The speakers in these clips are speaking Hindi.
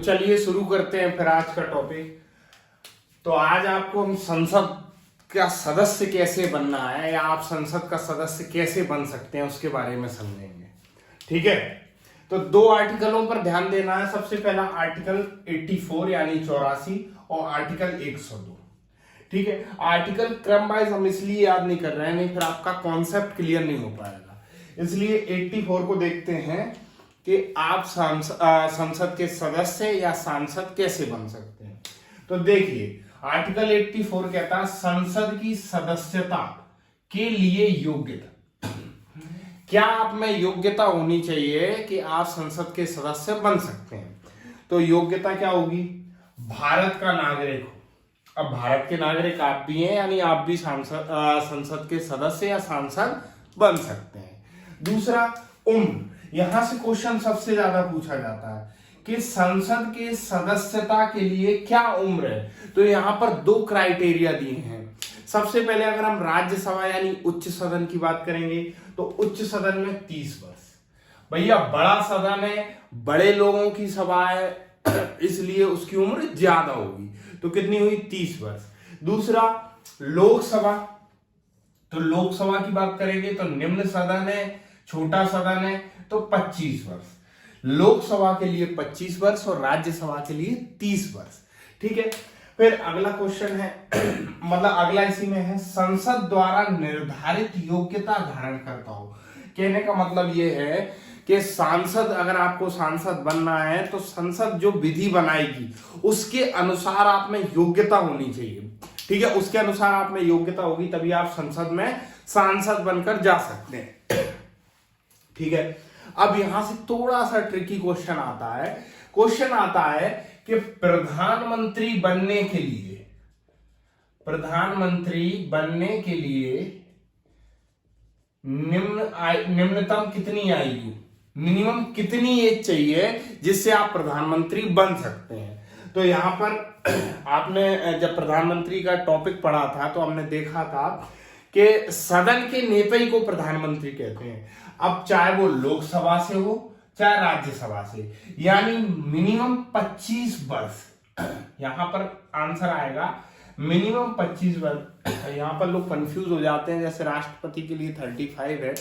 चलिए शुरू करते हैं फिर आज का टॉपिक। तो आज आपको हम संसद का सदस्य कैसे बनना है या आप संसद का सदस्य कैसे बन सकते हैं उसके बारे में समझेंगे। ठीक है, तो दो आर्टिकलों पर ध्यान देना है। सबसे पहला आर्टिकल 84 यानी 84 और आर्टिकल 102। ठीक है, आर्टिकल क्रम वाइज हम इसलिए याद नहीं कर रहे हैं, नहीं फिर आपका कॉन्सेप्ट क्लियर नहीं हो पाएगा। इसलिए 84 को देखते हैं कि आप संसद के सदस्य या सांसद कैसे बन सकते हैं। तो देखिए आर्टिकल 84 कहता है संसद की सदस्यता के लिए योग्यता। क्या आप में योग्यता होनी चाहिए कि आप संसद के सदस्य बन सकते हैं। तो योग्यता क्या होगी, भारत का नागरिक हो। अब भारत के नागरिक आप भी हैं, यानी आप भी संसद के सदस्य या सांसद बन सकते हैं। दूसरा उम्र, यहां से क्वेश्चन सबसे ज्यादा पूछा जाता है कि संसद के सदस्यता के लिए क्या उम्र है। तो यहां पर दो क्राइटेरिया दिए हैं। सबसे पहले अगर हम राज्यसभा यानी उच्च सदन की बात करेंगे तो उच्च सदन में 30 वर्ष। भैया बड़ा सदन है, बड़े लोगों की सभा है, इसलिए उसकी उम्र ज्यादा होगी। तो कितनी हुई, 30 वर्ष। दूसरा लोकसभा, तो लोकसभा की बात करेंगे तो निम्न सदन है, छोटा सदन है, तो 25 वर्ष। लोकसभा के लिए 25 वर्ष और राज्यसभा के लिए 30 वर्ष। ठीक है, फिर अगला क्वेश्चन है मतलब अगला इसी में है संसद द्वारा निर्धारित योग्यता धारण करता हो। कहने का मतलब यह है कि सांसद, अगर आपको सांसद बनना है तो संसद जो विधि बनाएगी उसके अनुसार आप में योग्यता होनी चाहिए। ठीक है, उसके अनुसार आप में योग्यता होगी तभी आप संसद में सांसद बनकर जा सकते हैं। ठीक है, अब यहां से थोड़ा सा ट्रिकी क्वेश्चन आता है। क्वेश्चन आता है कि प्रधानमंत्री बनने के लिए निम्नतम कितनी आयु, मिनिमम कितनी एज चाहिए जिससे आप प्रधानमंत्री बन सकते हैं। तो यहां पर आपने जब प्रधानमंत्री का टॉपिक पढ़ा था तो हमने देखा था कि सदन के नेता ही को प्रधानमंत्री कहते हैं। अब चाहे वो लोकसभा से हो चाहे राज्यसभा से, यानी मिनिमम 25 वर्ष। यहां पर आंसर आएगा मिनिमम 25 वर्ष। यहां पर लोग कंफ्यूज हो जाते हैं, जैसे राष्ट्रपति के लिए 35 है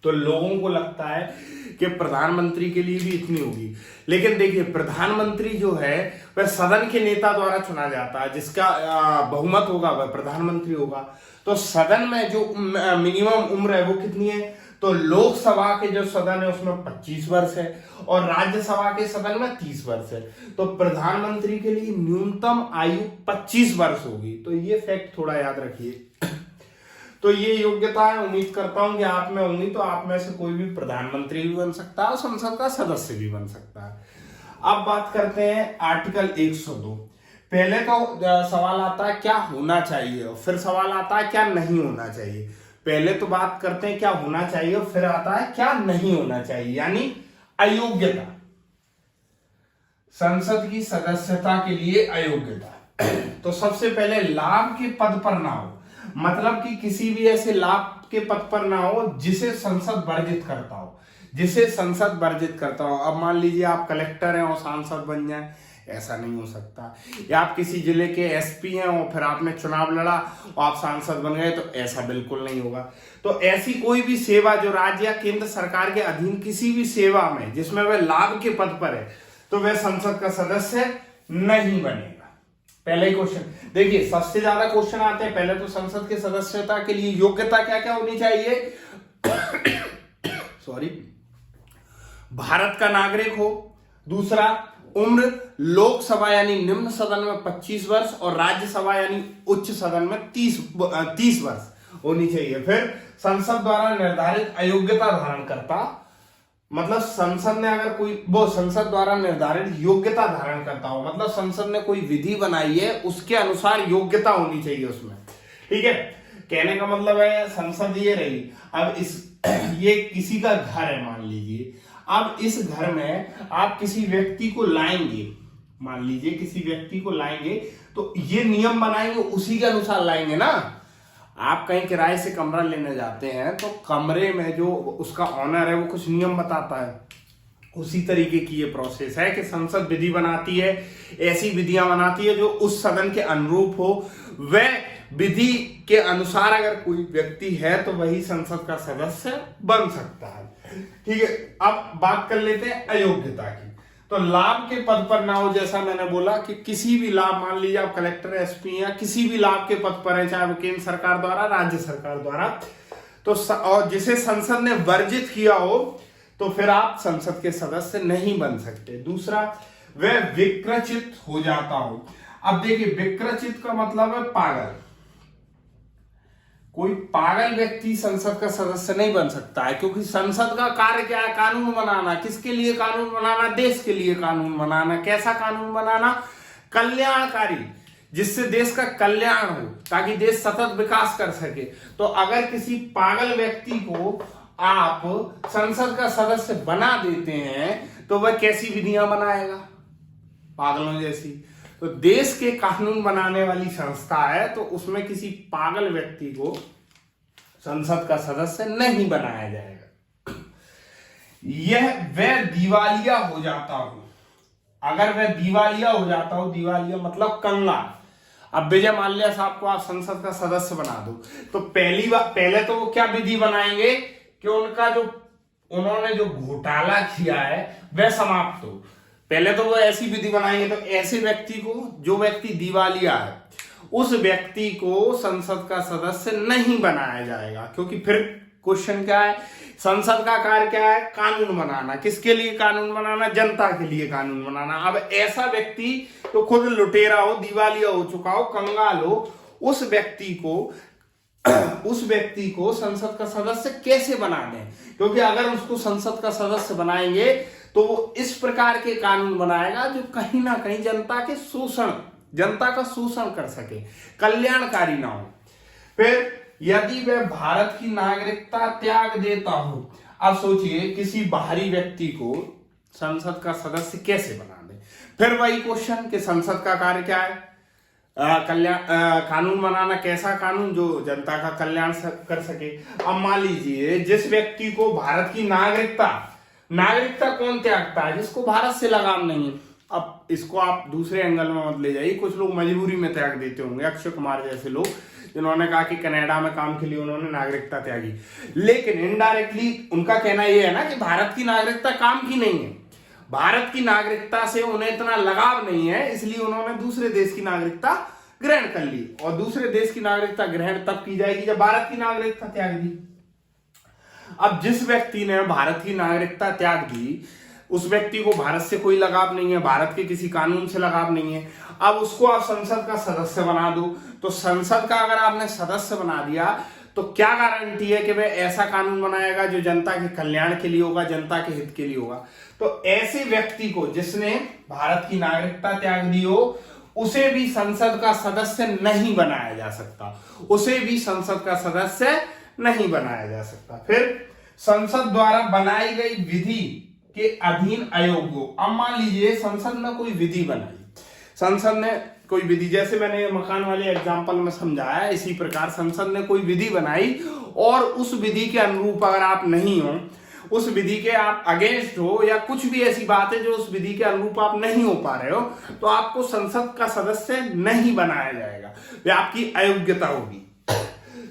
तो लोगों को लगता है कि प्रधानमंत्री के लिए भी इतनी होगी। लेकिन देखिए प्रधानमंत्री जो है वह सदन के नेता द्वारा चुना जाता है, जिसका बहुमत होगा वह प्रधानमंत्री होगा। तो सदन में जो मिनिमम उम्र है वो कितनी है, तो लोकसभा के जो सदन है उसमें 25 वर्ष है और राज्यसभा के सदन में 30 वर्ष है। तो प्रधानमंत्री के लिए न्यूनतम आयु 25 वर्ष होगी। तो ये फैक्ट थोड़ा याद रखिए। तो ये योग्यता है, उम्मीद करता हूं कि आप में होंगी। तो आप में से कोई भी प्रधानमंत्री भी बन सकता है और संसद का सदस्य भी बन सकता है। अब बात करते हैं आर्टिकल 102। पहले तो सवाल आता है क्या होना चाहिए, फिर सवाल आता है क्या नहीं होना चाहिए। पहले तो बात करते हैं क्या होना चाहिए और फिर आता है क्या नहीं होना चाहिए, यानी अयोग्यता। संसद की सदस्यता के लिए अयोग्यता। तो सबसे पहले लाभ के पद पर ना हो, मतलब कि किसी भी ऐसे लाभ के पद पर ना हो जिसे संसद वर्जित करता हो। अब मान लीजिए आप कलेक्टर हैं और सांसद बन जाए, ऐसा नहीं हो सकता। या आप किसी जिले के एसपी हैं और फिर आपने चुनाव लड़ा और आप सांसद बन गए, तो ऐसा बिल्कुल नहीं होगा। तो ऐसी कोई भी सेवा जो राज्य या केंद्र सरकार के अधीन किसी भी सेवा में जिसमें वह लाभ के पद पर है तो वह संसद का सदस्य नहीं बनेगा। पहले ही क्वेश्चन देखिए, सबसे ज्यादा क्वेश्चन आते हैं। पहले तो संसद के सदस्यता के लिए योग्यता क्या क्या होनी चाहिए सॉरी, भारत का नागरिक हो। दूसरा उम्र, लोकसभा यानी निम्न सदन में 25 वर्ष और राज्यसभा यानी उच्च सदन में 30 वर्ष होनी चाहिए। फिर संसद द्वारा निर्धारित अयोग्यता धारण करता, मतलब संसद ने अगर कोई संसद द्वारा निर्धारित योग्यता धारण करता हो, मतलब संसद ने कोई विधि बनाई है उसके अनुसार योग्यता होनी चाहिए उसमें। ठीक है, कहने का मतलब है संसद ये रही। अब ये किसी का घर है मान लीजिए। अब इस घर में आप किसी व्यक्ति को लाएंगे, मान लीजिए किसी व्यक्ति को लाएंगे तो ये नियम बनाएंगे, उसी के अनुसार लाएंगे ना। आप कहीं किराए से कमरा लेने जाते हैं तो कमरे में जो उसका ऑनर है वो कुछ नियम बताता है, उसी तरीके की ये प्रोसेस है कि संसद विधि बनाती है, ऐसी विधियां बनाती है जो उस सदन के अनुरूप हो। वह विधि के अनुसार अगर कोई व्यक्ति है तो वही संसद का सदस्य बन सकता है। ठीक है, अब बात कर लेते हैं अयोग्यता की। तो लाभ के पद पर ना हो, जैसा मैंने बोला कि किसी भी लाभ, मान लीजिए आप कलेक्टर, एसपी या किसी भी लाभ के पद पर है, चाहे वो केंद्र सरकार द्वारा, राज्य सरकार द्वारा, तो और जिसे संसद ने वर्जित किया हो तो फिर आप संसद के सदस्य नहीं बन सकते। दूसरा, वह विक्रचित हो जाता हो। अब देखिए, विक्रचित का मतलब है पागल। कोई पागल व्यक्ति संसद का सदस्य नहीं बन सकता है, क्योंकि संसद का कार्य क्या है? कानून बनाना। किसके लिए कानून बनाना? देश के लिए कानून बनाना। कैसा कानून बनाना? कल्याणकारी, जिससे देश का कल्याण हो, ताकि देश सतत विकास कर सके। तो अगर किसी पागल व्यक्ति को आप संसद का सदस्य बना देते हैं तो वह कैसी विधियां बनाएगा? पागलों जैसी। तो देश के कानून बनाने वाली संस्था है, तो उसमें किसी पागल व्यक्ति को संसद का सदस्य नहीं बनाया जाएगा। यह वह दिवालिया हो जाता हो। अगर वह दिवालिया हो जाता हो, दिवालिया मतलब कंगाल। अब विजय माल्या साहब को आप संसद का सदस्य बना दो, तो पहले तो वो क्या विधि बनाएंगे कि उनका जो उन्होंने जो घोटाला किया है वह समाप्त हो। पहले तो वो ऐसी विधि बनाएंगे, तो ऐसे व्यक्ति को, जो व्यक्ति दिवालिया है, उस व्यक्ति को संसद का सदस्य नहीं बनाया जाएगा। क्योंकि फिर क्वेश्चन क्या है? संसद का कार्य क्या है? कानून बनाना। किसके लिए कानून बनाना? जनता के लिए कानून बनाना। अब ऐसा व्यक्ति तो खुद लुटेरा हो, दिवालिया हो चुका हो, कंगाल हो, उस व्यक्ति को संसद का सदस्य कैसे बना दें? क्योंकि अगर उसको संसद का सदस्य बनाएंगे तो वो इस प्रकार के कानून बनाएगा जो कहीं ना कहीं जनता का शोषण कर सके, कल्याणकारी ना हो। फिर यदि वह भारत की नागरिकता त्याग देता हो। अब सोचिए, किसी बाहरी व्यक्ति को संसद का सदस्य कैसे बना दे? फिर वही क्वेश्चन कि संसद का कार्य क्या है? कानून बनाना। कैसा कानून? जो जनता का कल्याण कर सके। अब मान लीजिए, जिस व्यक्ति को भारत की नागरिकता कौन त्यागता है? जिसको भारत से लगाव नहीं है। अब इसको आप दूसरे एंगल में मत ले जाइए। कुछ लोग मजबूरी में त्याग देते होंगे, अक्षय कुमार जैसे लोग, जिन्होंने कहा कि कनाडा में काम के लिए उन्होंने नागरिकता त्यागी, लेकिन इनडायरेक्टली उनका कहना यह है ना कि भारत की नागरिकता काम की नहीं है, भारत की नागरिकता से उन्हें इतना लगाव नहीं है, इसलिए उन्होंने दूसरे देश की नागरिकता ग्रहण कर ली। और दूसरे देश की नागरिकता ग्रहण तब की जाएगी जब भारत की नागरिकता त्याग दी। अब जिस व्यक्ति ने भारत की नागरिकता त्याग दी, उस व्यक्ति को भारत से कोई लगाव नहीं है, भारत के किसी कानून से लगाव नहीं है। अब उसको आप संसद का सदस्य बना दो, तो संसद का अगर आपने सदस्य बना दिया तो क्या गारंटी है कि वह ऐसा कानून बनाएगा जो जनता के कल्याण के लिए होगा, जनता के हित के लिए होगा? तो ऐसे व्यक्ति को, जिसने भारत की नागरिकता त्याग दी हो, उसे भी संसद का सदस्य नहीं बनाया जा सकता। फिर संसद द्वारा बनाई गई विधि के अधीन अयोग्य हो। अब मान लीजिए संसद ने कोई विधि बनाई, जैसे मैंने मकान वाले एग्जांपल में समझाया, इसी प्रकार संसद ने कोई विधि बनाई और उस विधि के अनुरूप अगर आप नहीं हो, उस विधि के आप अगेंस्ट हो, या कुछ भी ऐसी बात है जो उस विधि के अनुरूप आप नहीं हो पा रहे हो, तो आपको संसद का सदस्य नहीं बनाया जाएगा, वे आपकी अयोग्यता होगी।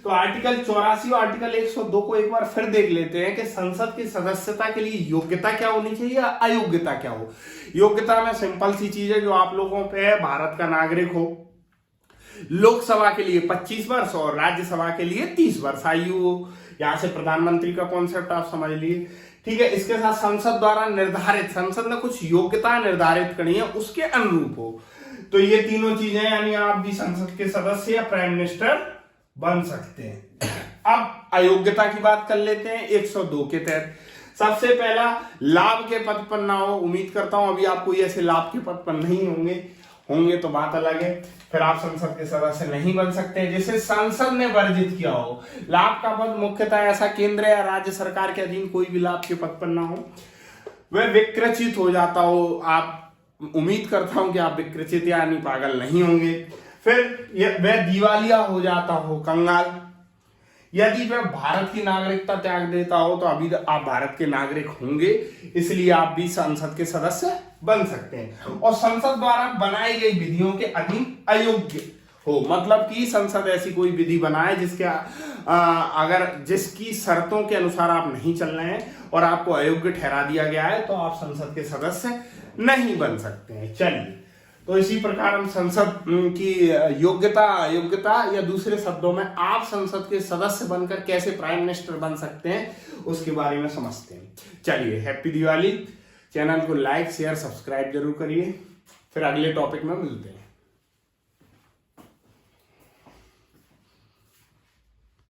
तो आर्टिकल 84 और आर्टिकल 102 को एक बार फिर देख लेते हैं कि संसद की सदस्यता के लिए योग्यता क्या होनी चाहिए, अयोग्यता क्या हो। योग्यता में सिंपल सी चीज है जो आप लोगों पे है, भारत का नागरिक हो, लोकसभा के लिए 25 वर्ष और राज्यसभा के लिए 30 वर्ष आयु हो। यहां से प्रधानमंत्री का कॉन्सेप्ट आप समझ लिए, ठीक है। इसके साथ संसद द्वारा निर्धारित, संसद ने कुछ योग्यता निर्धारित करनी है, उसके अनुरूप हो। तो ये तीनों चीजें, यानी आप भी संसद के सदस्य या प्राइम मिनिस्टर बन सकते हैं। अब अयोग्यता की बात कर लेते हैं 102 के तहत। सबसे पहला, लाभ के पद पर ना हो। उम्मीद करता हूं अभी आप कोई ऐसे लाभ के पद पर नहीं होंगे तो बात अलग है, फिर आप संसद के सदस्य नहीं बन सकते जिसे संसद ने वर्जित किया हो। लाभ का पद मुख्यतः ऐसा केंद्र या राज्य सरकार के अधीन कोई भी लाभ के पद पर ना हो, वह विक्रचित हो जाता हो। आप, उम्मीद करता हूं कि आप विक्रचित यानी पागल नहीं होंगे। फिर वह दिवालिया हो जाता हो, कंगाल, यदि वह भारत की नागरिकता त्याग देता हो तो अभी आप भारत के नागरिक होंगे, इसलिए आप भी संसद के सदस्य बन सकते हैं और संसद द्वारा बनाई गई विधियों के अधीन अयोग्य हो, मतलब कि संसद ऐसी कोई विधि बनाए जिसके अगर जिसकी शर्तों के अनुसार आप नहीं चल रहे हैं और आपको अयोग्य ठहरा दिया गया है तो आप संसद के सदस्य नहीं बन सकते हैं। चलिए, तो इसी प्रकार हम संसद की योग्यता अयोग्यता या दूसरे शब्दों में आप संसद के सदस्य बनकर कैसे प्राइम मिनिस्टर बन सकते हैं उसके बारे में समझते हैं। चलिए, हैप्पी दिवाली। चैनल को लाइक शेयर सब्सक्राइब जरूर करिए। फिर अगले टॉपिक में मिलते हैं।